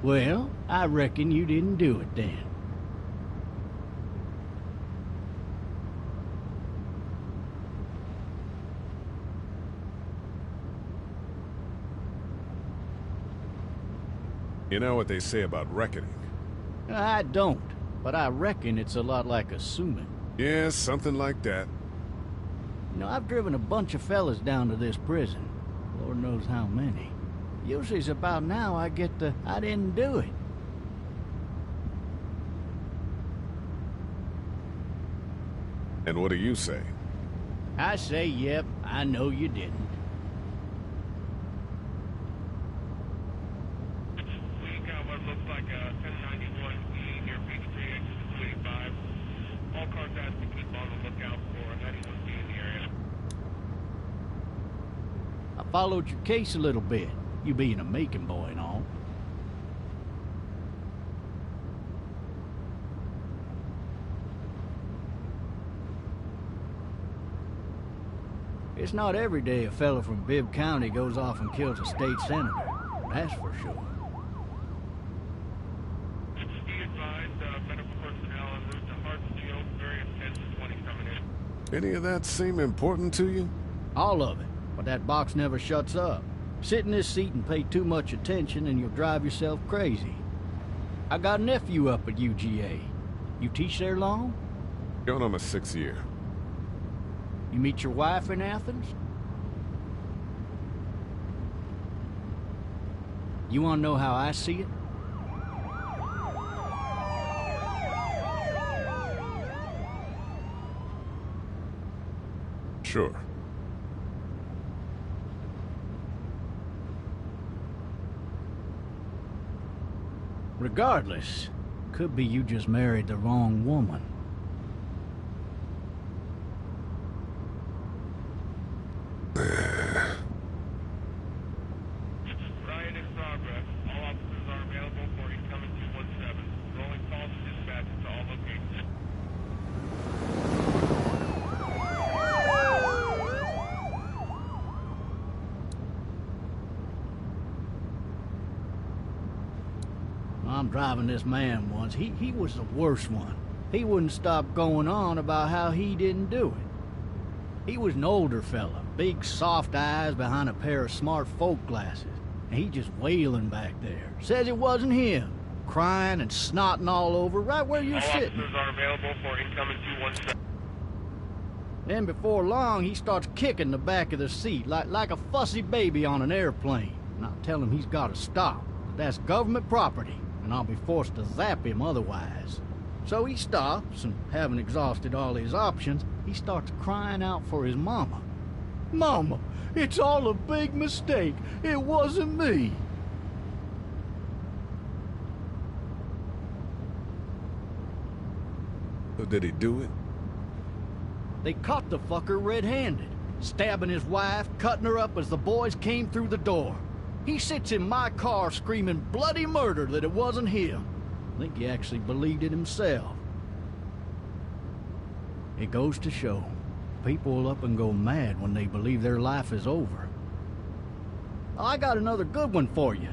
Well, I reckon you didn't do it then. You know what they say about reckoning? I don't, but I reckon it's a lot like assuming. Yeah, something like that. You know, I've driven a bunch of fellas down to this prison. Lord knows how many. Usually it's about now I get the, I didn't do it. And what do you say? I say, yep, I know you didn't. We got what looks like a 1091E near Peachtree, exit 285. All cars asked to keep on the lookout for a 91B in the area. I followed your case a little bit, you being a Macon boy and all. It's not every day a fella from Bibb County goes off and kills a state senator. That's for sure. Be advised, medical personnel en route to Hartsfield, various 10 to 20 coming in. Any of that seem important to you? All of it. But that box never shuts up. Sit in this seat and pay too much attention and you'll drive yourself crazy. I got a nephew up at UGA. You teach there long? Going on my 6th year. You meet your wife in Athens? You want to know how I see it? Sure. Regardless, could be you just married the wrong woman. Riot in progress. All officers are available for incoming 217. Rolling calls to dispatch to all locations. I'm driving this man once. He was the worst one. He wouldn't stop going on about how he didn't do it. He was an older fella, big soft eyes behind a pair of smart folk glasses. And he just wailing back there. Says it wasn't him. Crying and snotting all over right where you're All sitting. officers are available for incoming 217. Then before long, he starts kicking the back of the seat like a fussy baby on an airplane. And I tell him he's got to stop. That's government property, and I'll be forced to zap him otherwise. So he stops, and having exhausted all his options, he starts crying out for his mama. Mama, it's all a big mistake. It wasn't me. So did he do it? They caught the fucker red-handed, stabbing his wife, cutting her up as the boys came through the door. He sits in my car screaming bloody murder that it wasn't him. I think he actually believed it himself. It goes to show, people will up and go mad when they believe their life is over. I got another good one for you.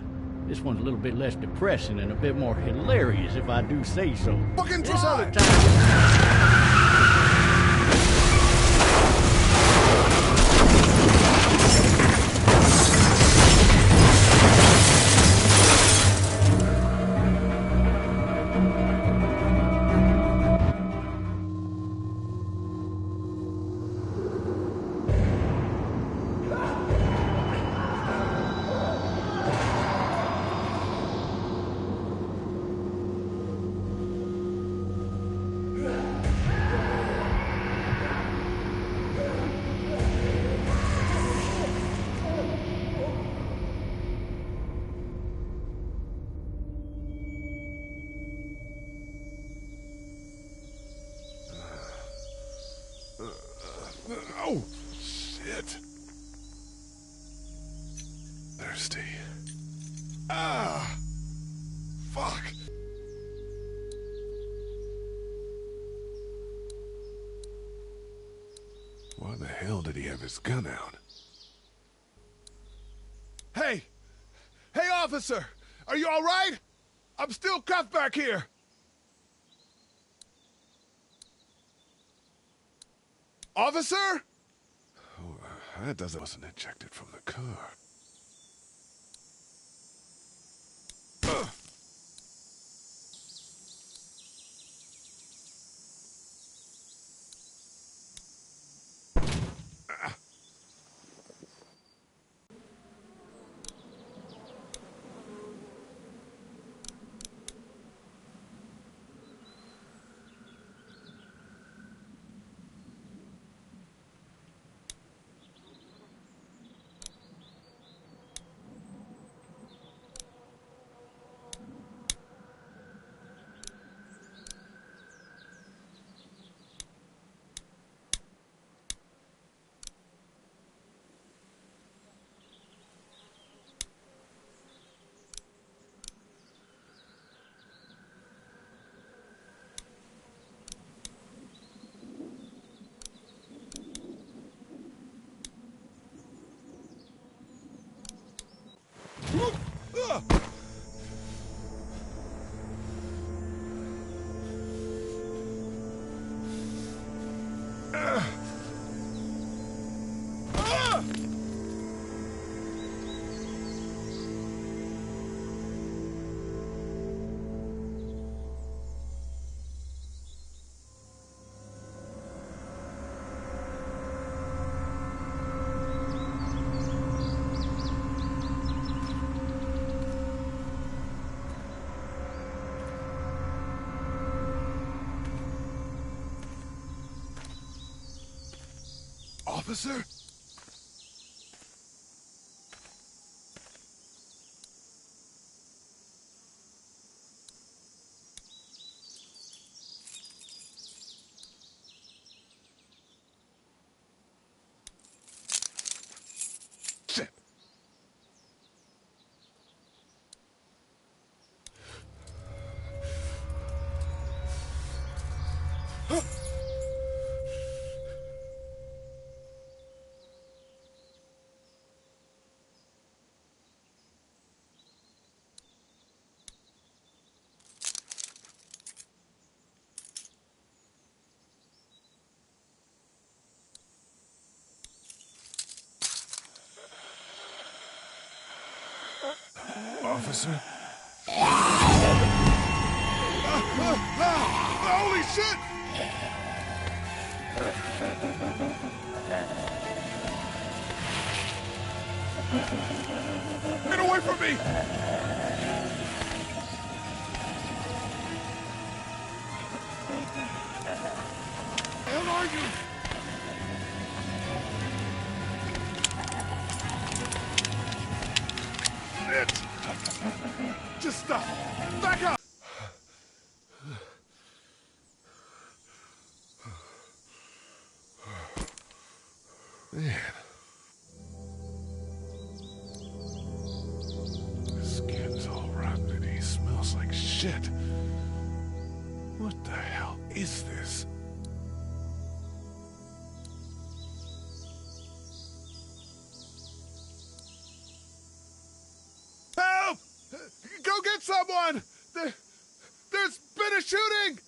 This one's a little bit less depressing and a bit more hilarious, if I do say so. Fucking This other drive! time... Oh, shit. Thirsty. Ah! Fuck! Why the hell did he have his gun out? Hey! Hey, officer! Are you all right? I'm still cuffed back here! Officer? Oh, that wasn't ejected from the car. Officer? Shit. Officer? Holy shit! Get away from me! Where the hell are you? Shit! Just stop! Back up! Man. His skin's all rotten and he smells like shit. What the hell is this? Help! Go get someone! There's been a shooting!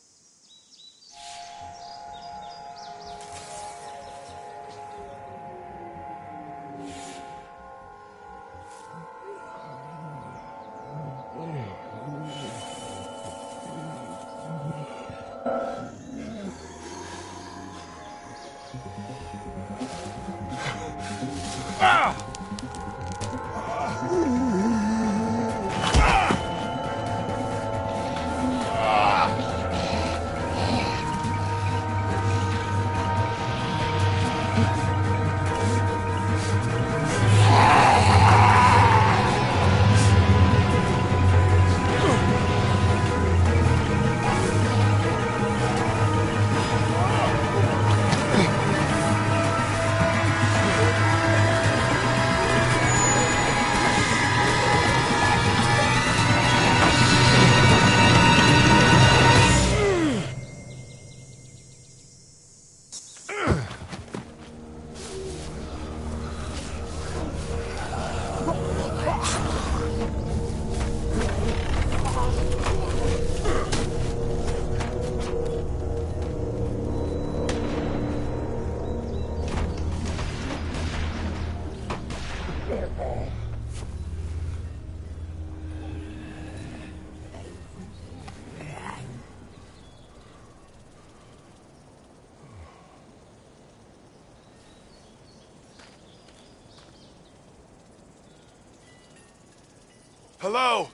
Hello?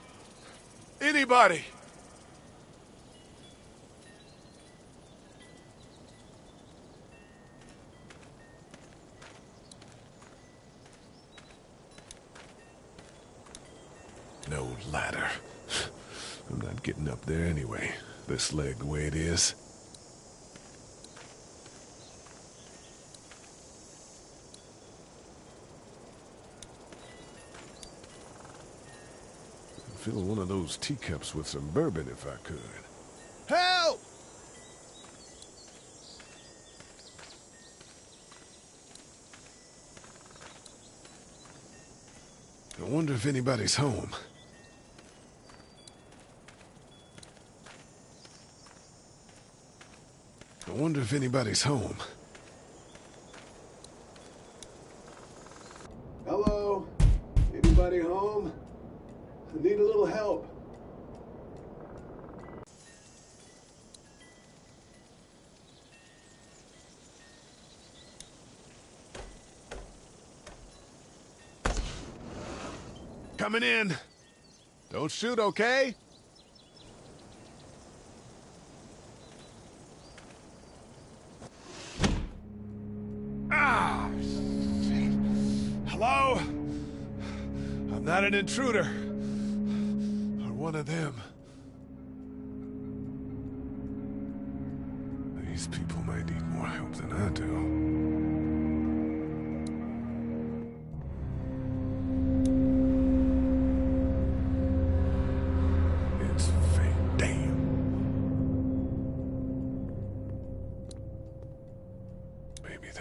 Anybody? No ladder. I'm not getting up there anyway. This leg the way it is. I'd fill one of those teacups with some bourbon if I could. Help! I wonder if anybody's home. I wonder if anybody's home. Hello? Anybody home? I need a little help. Coming in. Don't shoot, okay? Ah! Shit. Hello? I'm not an intruder. Or one of them. These people might need more help than I do.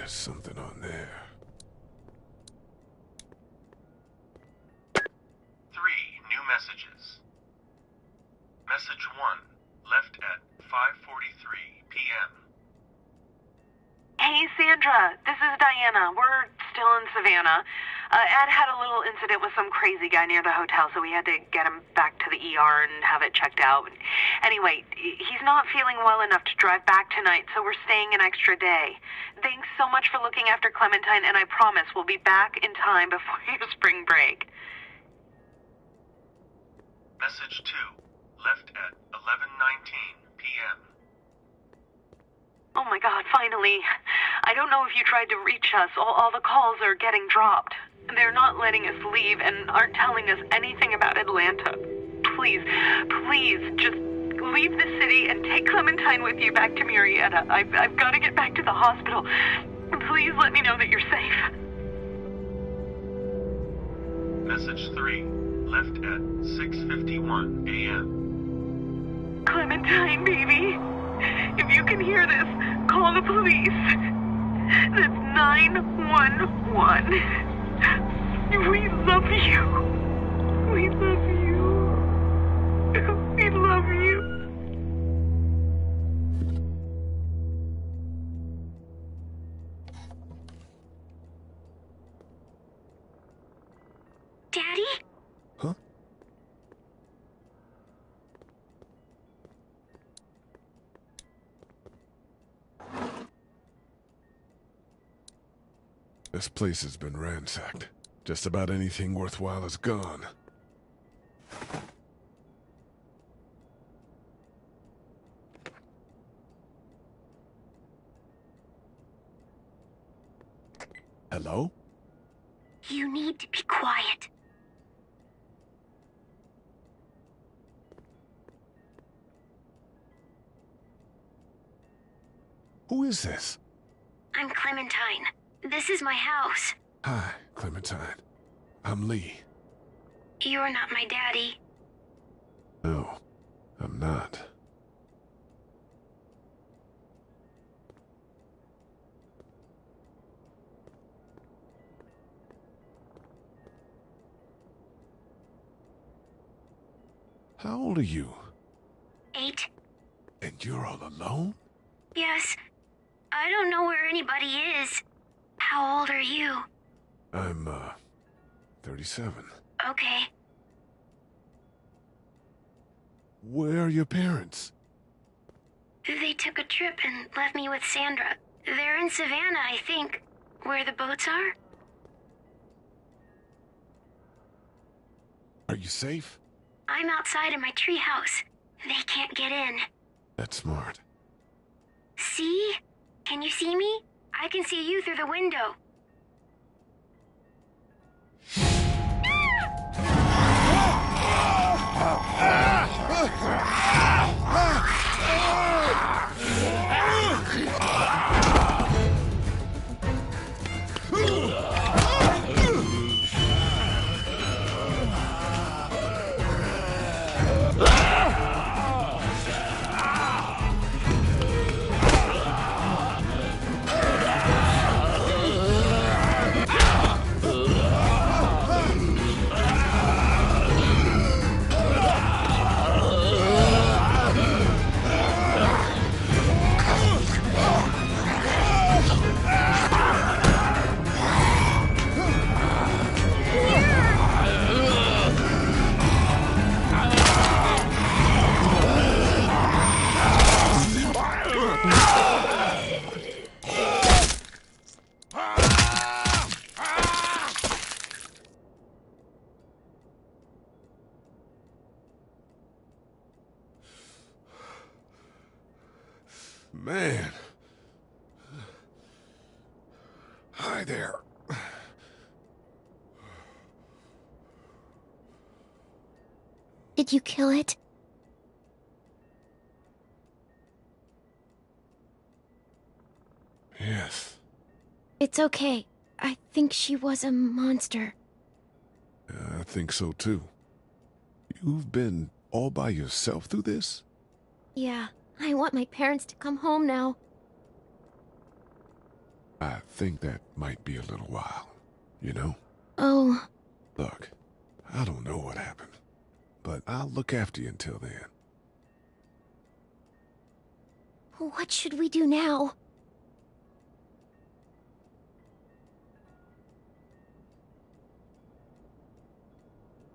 Something on there. 3 new messages. Message 1, left at 5:43 p.m. Hey, Sandra. This is Diana. We're still in Savannah. Ed had a little incident with some crazy guy near the hotel, so we had to get him back to the ER and have it checked out. Anyway, he's not feeling well enough to drive back tonight, so we're staying an extra day. Thanks so much for looking after Clementine, and I promise we'll be back in time before your spring break. Message 2, left at 11:19 p.m. Oh my God, finally. I don't know if you tried to reach us. All the calls are getting dropped. They're not letting us leave and aren't telling us anything about Atlanta. Please, please, just leave the city and take Clementine with you back to Murrieta. I've got to get back to the hospital. Please let me know that you're safe. Message 3, left at 6:51 a.m. Clementine, baby. If you can hear this, call the police. That's 911. We love you. We love you. We love you. Daddy? Huh? This place has been ransacked. Just about anything worthwhile is gone. Hello? You need to be quiet. Who is this? I'm Clementine. This is my house. Hi, Clementine. I'm Lee. You're not my daddy. No, I'm not. How old are you? 8. And you're all alone? Yes. I don't know where anybody is. How old are you? I'm, 37. Okay. Where are your parents? They took a trip and left me with Sandra. They're in Savannah, I think. Where the boats are? Are you safe? I'm outside of my treehouse. They can't get in. That's smart. See? Can you see me? I can see you through the window. Man. Hi there. Did you kill it? Yes. It's okay. I think she was a monster. I think so too. You've been all by yourself through this? Yeah, I want my parents to come home now. I think that might be a little while, you know? Oh. Look, I don't know what happened, but I'll look after you until then. What should we do now?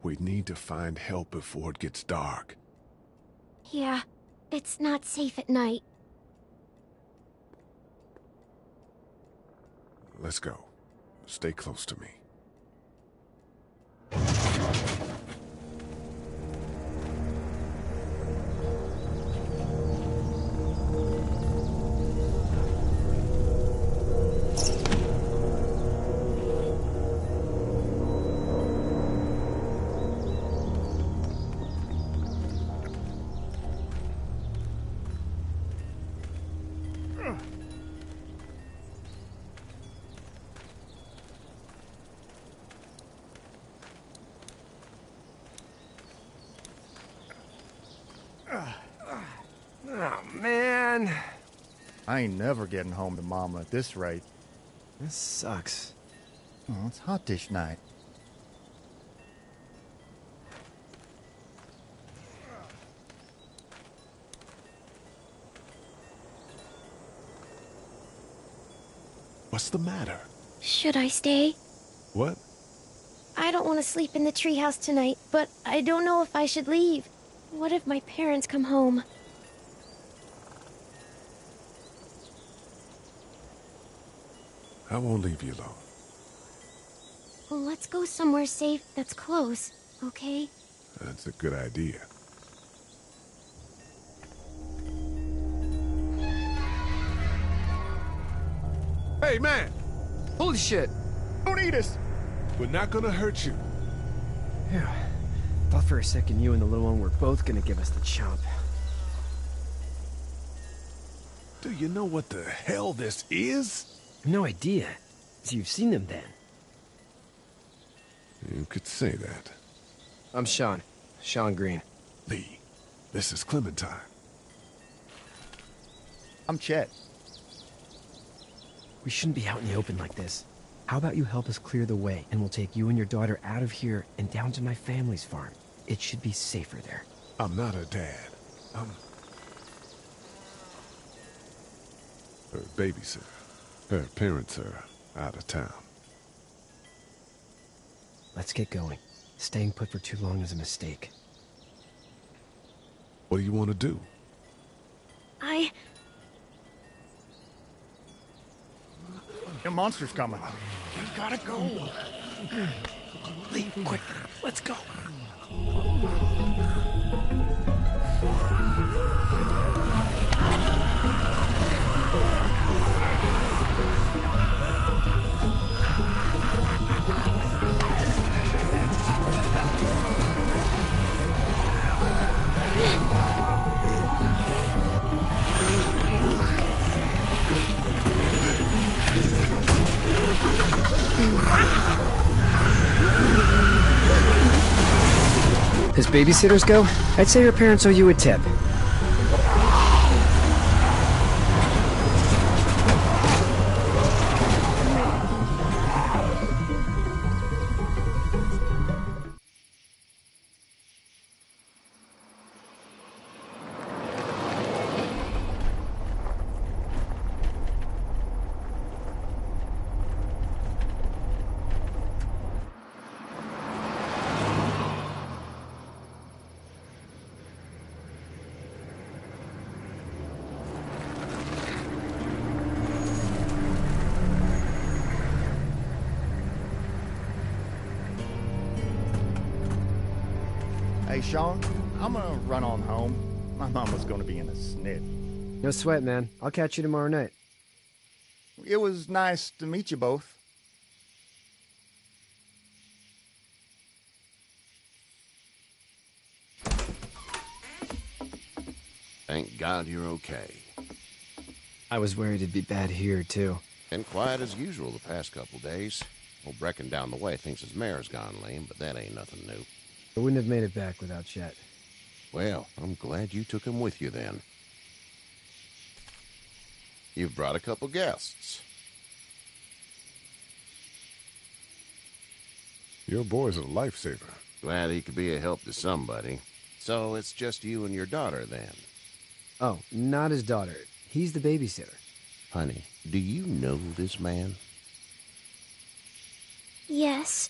We need to find help before it gets dark. Yeah, it's not safe at night. Let's go. Stay close to me. Oh, man. I ain't never getting home to Mama at this rate. This sucks. Oh, it's hot dish night. What's the matter? Should I stay? What? I don't want to sleep in the treehouse tonight, but I don't know if I should leave. What if my parents come home? I won't leave you alone. Well, let's go somewhere safe that's close, okay? That's a good idea. Hey, man! Holy shit. Don't eat us! We're not gonna hurt you. Yeah. Thought for a second you and the little one were both gonna give us the chomp. Do you know what the hell this is? No idea. So you've seen them then? You could say that. I'm Sean. Sean Green. Lee, this is Clementine. I'm Chet. We shouldn't be out in the open like this. How about you help us clear the way, and we'll take you and your daughter out of here and down to my family's farm. It should be safer there. I'm not her dad. I'm her babysitter. Her parents are out of town. Let's get going. Staying put for too long is a mistake. What do you want to do? The monster's coming. We gotta go. Lee, quick, let's go. As babysitters go, I'd say your parents owe you a tip. Hey, Sean, I'm gonna run on home. My mama's gonna be in a snit. No sweat, man. I'll catch you tomorrow night. It was nice to meet you both. Thank God you're okay. I was worried it'd be bad here, too. Been quiet as usual the past couple days. Old Brecken down the way thinks his mare's gone lame, but that ain't nothing new. I wouldn't have made it back without Chet. Well, I'm glad you took him with you then. You've brought a couple guests. Your boy's a lifesaver. Glad he could be a help to somebody. So it's just you and your daughter then? Oh, not his daughter. He's the babysitter. Honey, do you know this man? Yes.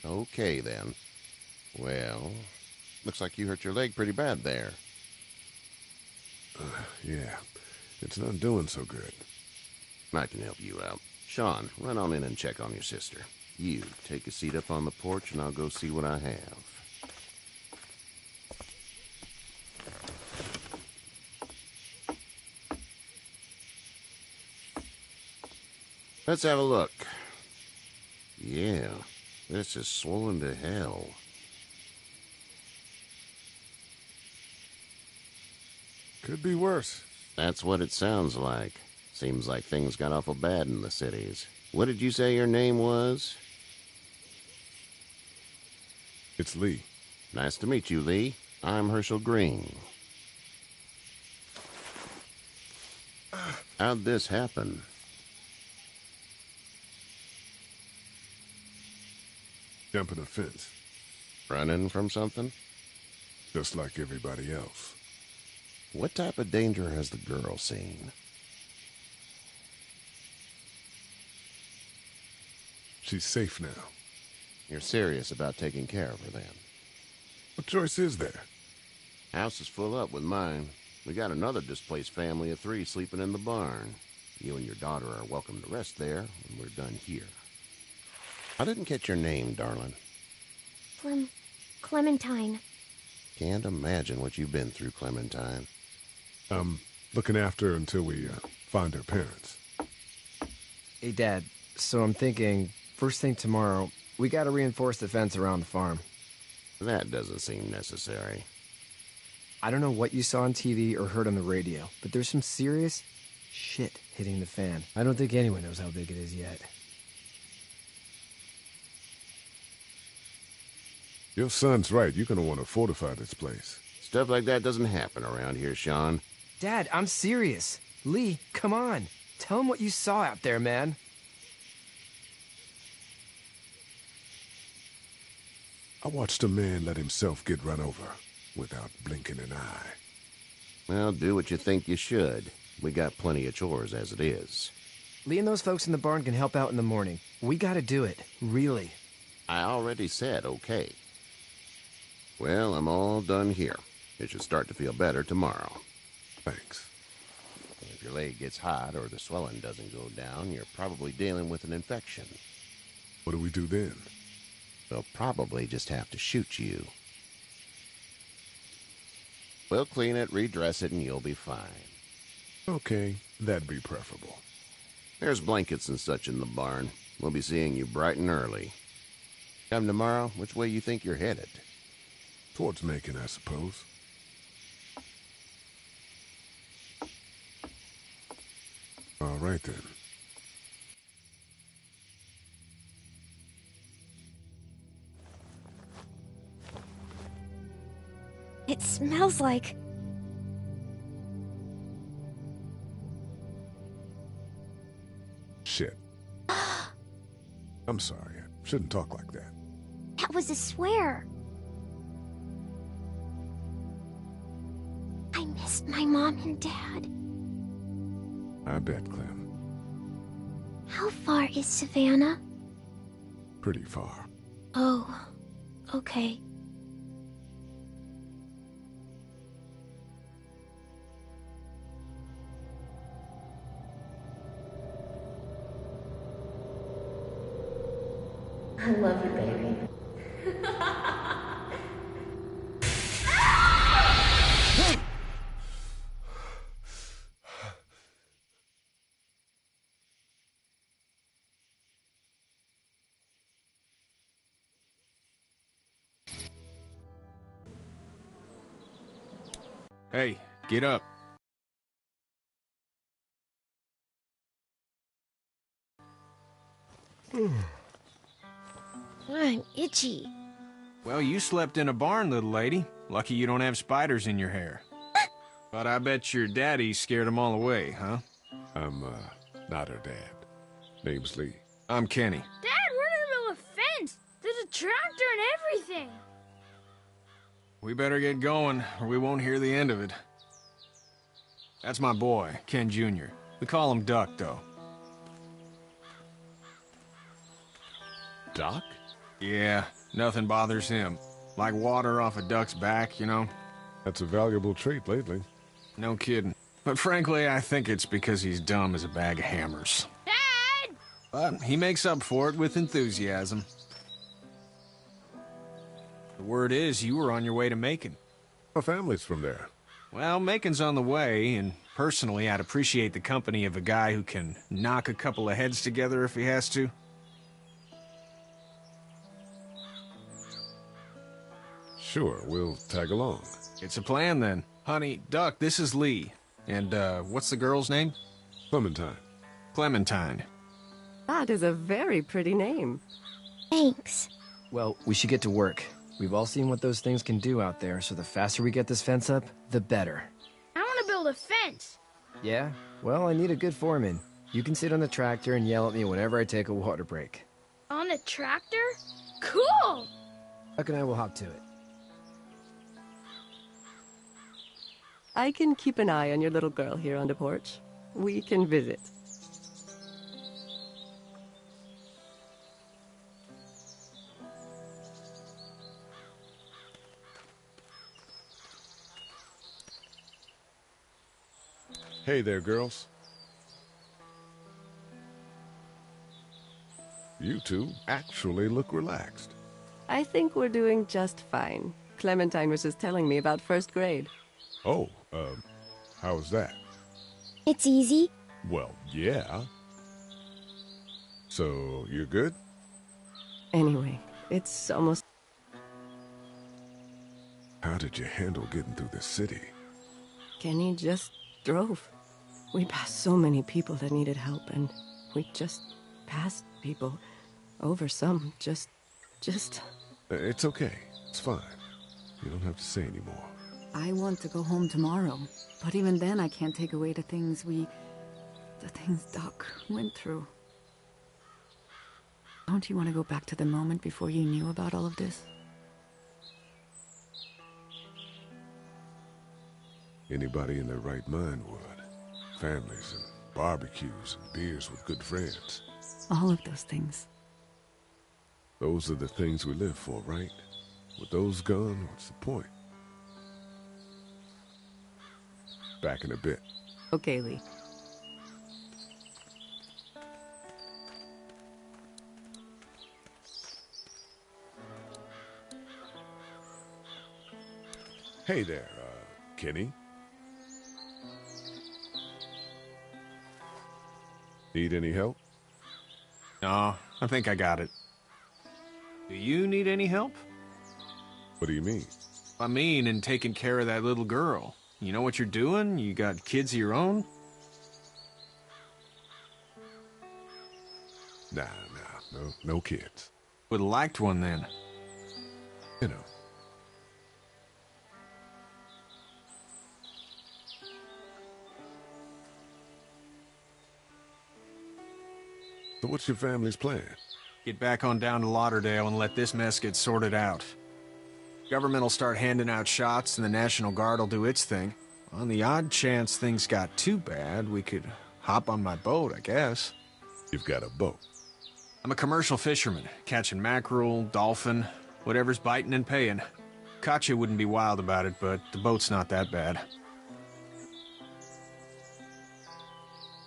Okay, then. Well, looks like you hurt your leg pretty bad there. Yeah, it's not doing so good. I can help you out. Sean, run on in and check on your sister. You, take a seat up on the porch and I'll go see what I have. Let's have a look. Yeah, this is swollen to hell. Could be worse. That's what it sounds like. Seems like things got awful bad in the cities. What did you say your name was? It's Lee. Nice to meet you, Lee. I'm Herschel Green. How'd this happen? Jumping a fence, Running from something? just like everybody else. What type of danger has the girl seen? She's safe now. You're serious about taking care of her, then? What choice is there? House is full up with mine. We got another displaced family of 3 sleeping in the barn. You and your daughter are welcome to rest there when we're done here. I didn't catch your name, darling. Clementine. Can't imagine what you've been through, Clementine. I'm looking after her until we find her parents. Hey, Dad, so I'm thinking, first thing tomorrow, we gotta reinforce the fence around the farm. That doesn't seem necessary. I don't know what you saw on TV or heard on the radio, but there's some serious shit hitting the fan. I don't think anyone knows how big it is yet. Your son's right. You're gonna want to fortify this place. Stuff like that doesn't happen around here, Sean. Dad, I'm serious. Lee, come on. Tell him what you saw out there, man. I watched a man let himself get run over without blinking an eye. Well, do what you think you should. We got plenty of chores as it is. Lee and those folks in the barn can help out in the morning. We gotta do it. Really. I already said okay. Well, I'm all done here. It should start to feel better tomorrow. Thanks. If your leg gets hot or the swelling doesn't go down, you're probably dealing with an infection. What do we do then? They'll probably just have to shoot you. We'll clean it, redress it, and you'll be fine. Okay, that'd be preferable. There's blankets and such in the barn. We'll be seeing you bright and early. Come tomorrow, which way you think you're headed? Towards Macon, I suppose. All right, then. It smells like... Shit. I'm sorry. I shouldn't talk like that. That was a swear. I missed my mom and dad. I bet, Clem. How far is Savannah? Pretty far. Oh, okay. I love you, baby. Hey, get up. I'm itchy. Well, you slept in a barn, little lady. Lucky you don't have spiders in your hair. But I bet your daddy scared them all away, huh? I'm, not her dad. Name's Lee. I'm Kenny. Dad, we're in the middle of a fence. There's a tractor and everything. We better get going, or we won't hear the end of it. That's my boy, Ken Jr. We call him Duck, though. Doc? Yeah, nothing bothers him. Like water off a duck's back, you know? That's a valuable trait lately. No kidding. But frankly, I think it's because he's dumb as a bag of hammers. Dad! But he makes up for it with enthusiasm. The word is you were on your way to Macon. Our family's from there. Well, Macon's on the way, and personally, I'd appreciate the company of a guy who can knock a couple of heads together if he has to. Sure, we'll tag along. It's a plan, then. Honey, Duck, this is Lee. And, what's the girl's name? Clementine. Clementine. That is a very pretty name. Thanks. Well, we should get to work. We've all seen what those things can do out there, so the faster we get this fence up, the better. I want to build a fence. Yeah? Well, I need a good foreman. You can sit on the tractor and yell at me whenever I take a water break. On the tractor? Cool! Duck and I will hop to it. I can keep an eye on your little girl here on the porch. We can visit. Hey there, girls. You two actually look relaxed. I think we're doing just fine. Clementine was just telling me about first grade. Oh, how's that? It's easy. Well, yeah. So, you're good? Anyway, it's almost... How did you handle getting through the city? Kenny just drove. We passed so many people that needed help, and we just passed people. Over some, just... It's okay. It's fine. You don't have to say anymore. I want to go home tomorrow, but even then I can't take away the things Doc went through. Don't you want to go back to the moment before you knew about all of this? Anybody in their right mind would. Families and barbecues and beers with good friends. All of those things. Those are the things we live for, right? With those gone, what's the point? Back in a bit. Okay, Lee. Hey there, Kenny. Need any help? No, I think I got it. Do you need any help? What do you mean? I mean, in taking care of that little girl. You know what you're doing? You got kids of your own? Nah, no kids. Would've liked one then. You know. So what's your family's plan? Get back on down to Lauderdale and let this mess get sorted out. Government will start handing out shots and the National Guard will do its thing. On the odd chance things got too bad, we could hop on my boat, I guess. You've got a boat? I'm a commercial fisherman, catching mackerel, dolphin, whatever's biting and paying. Katya wouldn't be wild about it, but the boat's not that bad.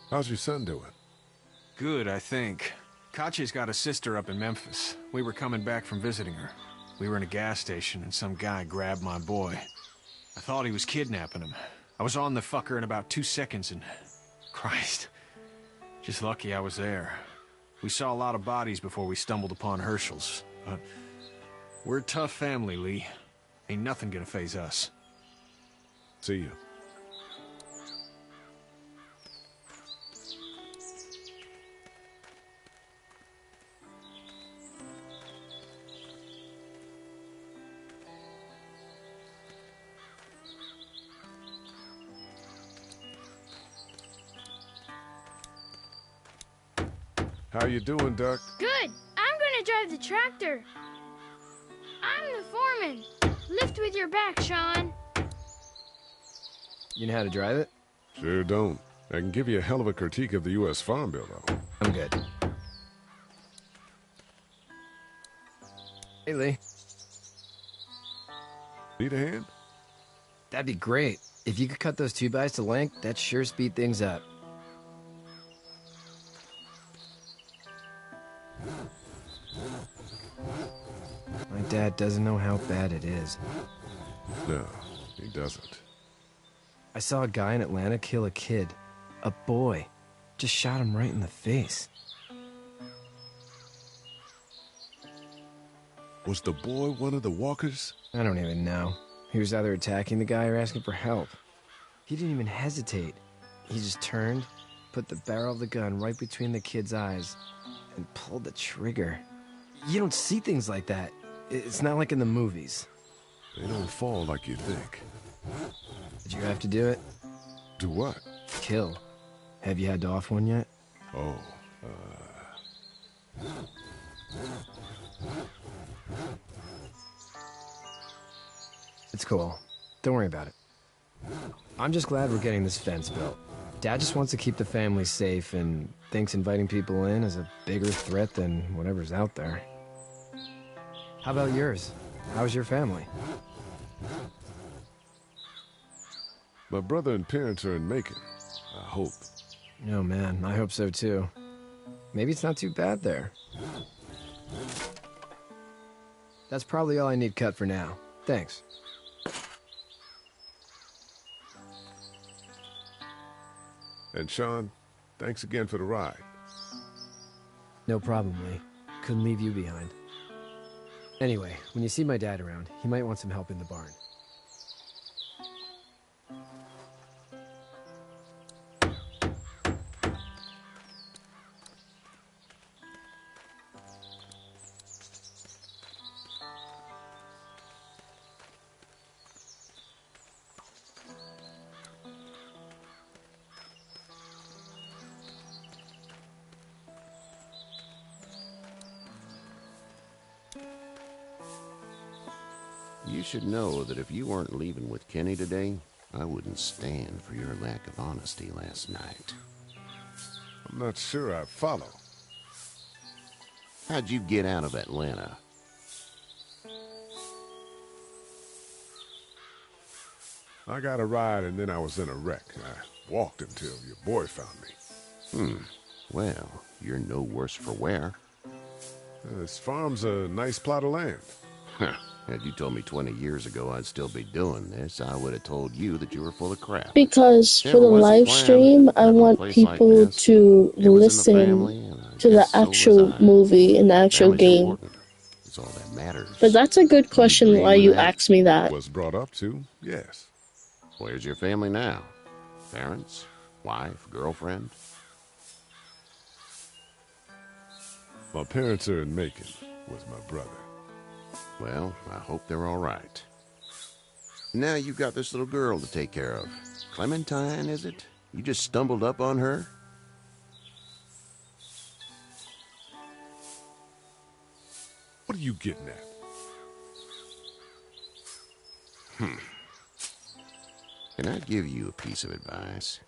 How's your son doing? Good, I think. Katya's got a sister up in Memphis. We were coming back from visiting her. We were in a gas station and some guy grabbed my boy. I thought he was kidnapping him. I was on the fucker in about 2 seconds and... Christ. Just lucky I was there. We saw a lot of bodies before we stumbled upon Hershel's. But we're a tough family, Lee. Ain't nothing gonna faze us. See you. How you doing, Duck? Good. I'm gonna drive the tractor. I'm the foreman. Lift with your back, Sean. You know how to drive it? Sure don't. I can give you a hell of a critique of the U.S. Farm Bill, though. I'm good. Hey, Lee. Need a hand? That'd be great. If you could cut those 2x to length, that'd sure speed things up. My dad doesn't know how bad it is. No, he doesn't. I saw a guy in Atlanta kill a kid. A boy. Just shot him right in the face. Was the boy one of the walkers? I don't even know. He was either attacking the guy or asking for help. He didn't even hesitate. He just turned, put the barrel of the gun right between the kid's eyes, and pulled the trigger. You don't see things like that. It's not like in the movies. They don't fall like you think. Did you have to do it? Do what? Kill. Have you had to off one yet? Oh, It's cool. Don't worry about it. I'm just glad we're getting this fence built. Dad just wants to keep the family safe and thinks inviting people in is a bigger threat than whatever's out there. How about yours? How's your family? My brother and parents are in Macon. I hope. Oh man, I hope so too. Maybe it's not too bad there. That's probably all I need cut for now. Thanks. And Sean, thanks again for the ride. No problem, Lee. Couldn't leave you behind. Anyway, when you see my dad around, he might want some help in the barn. You should know that if you weren't leaving with Kenny today, I wouldn't stand for your lack of honesty last night. I'm not sure I follow. How'd you get out of Atlanta? I got a ride and then I was in a wreck. I walked until your boy found me. Well, you're no worse for wear. This farm's a nice plot of land. Had you told me 20 years ago I'd still be doing this, I would have told you that you were full of crap. Because for Never the was the live plan, stream, I having a want place like people this. to It was in the listen family, and I to the guess so was actual I. movie and the actual Family's game. important. It's all that matters. But that's a good question agree why with you that? asked me that. Was brought up to, yes. Where's your family now? Parents? Wife? Girlfriend? My parents are in Macon, was my brother. Well, I hope they're all right. Now you've got this little girl to take care of. Clementine, is it? You just stumbled up on her? What are you getting at? Can I give you a piece of advice?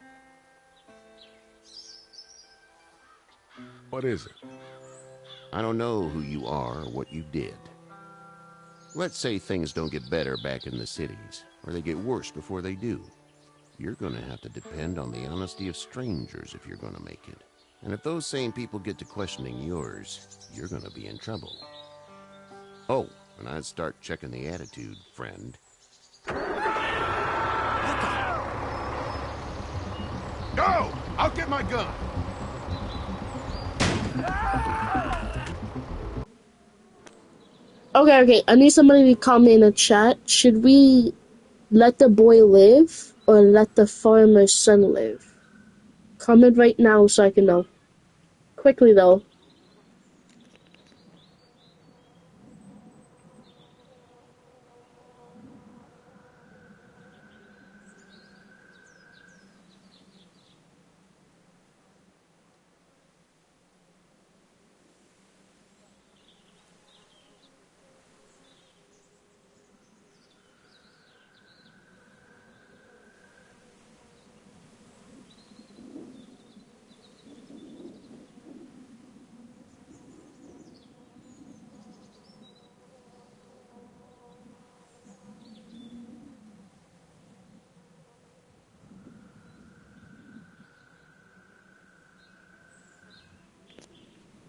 What is it? I don't know who you are or what you did. Let's say things don't get better back in the cities, or they get worse before they do. You're gonna have to depend on the honesty of strangers if you're gonna make it. And if those same people get to questioning yours, you're gonna be in trouble. Oh, and I'd start checking the attitude, friend. Go! I'll get my gun! Okay, I need somebody to comment in the chat. Should we let the boy live or let the farmer's son live? Comment right now so I can know. Quickly though.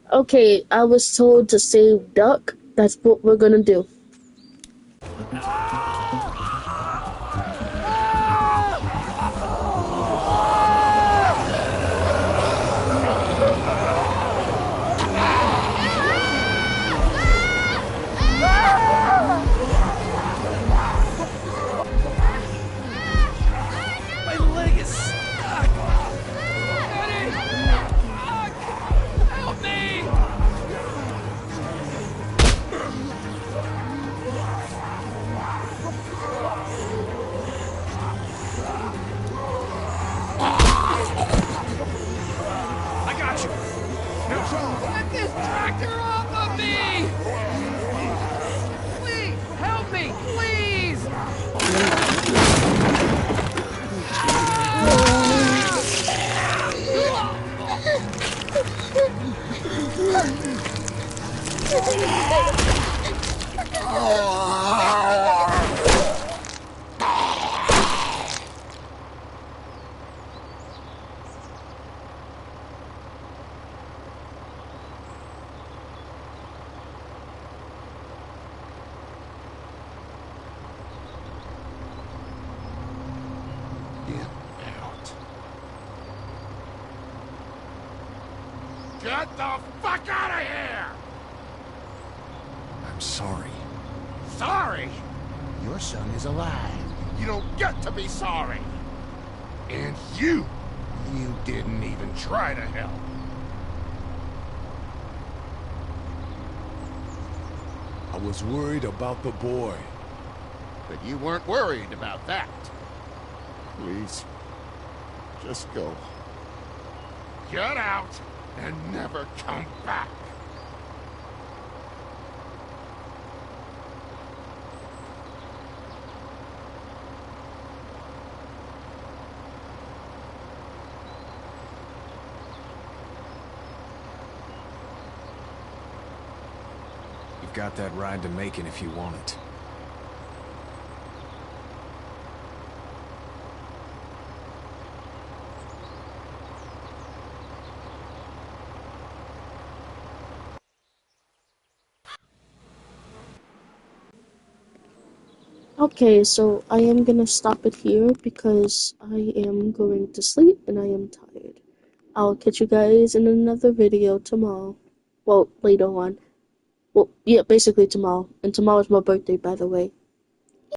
Okay, I was told to save Duck. That's what we're gonna do. My leg is stuck! Eddie! Help me! I got you! Get this tractor off of me! Please, help me, please! Get the fuck out of here! I'm sorry. Sorry? Your son is alive. You don't get to be sorry. And you didn't even try to help. I was worried about the boy. But you weren't worried about that. Please, just go. Get out and never come back. You've got that ride to Macon if you want it. Okay, so I am gonna stop it here because I am going to sleep and I am tired. I'll catch you guys in another video tomorrow. Well, later on. Well, yeah, basically tomorrow. And tomorrow's my birthday, by the way.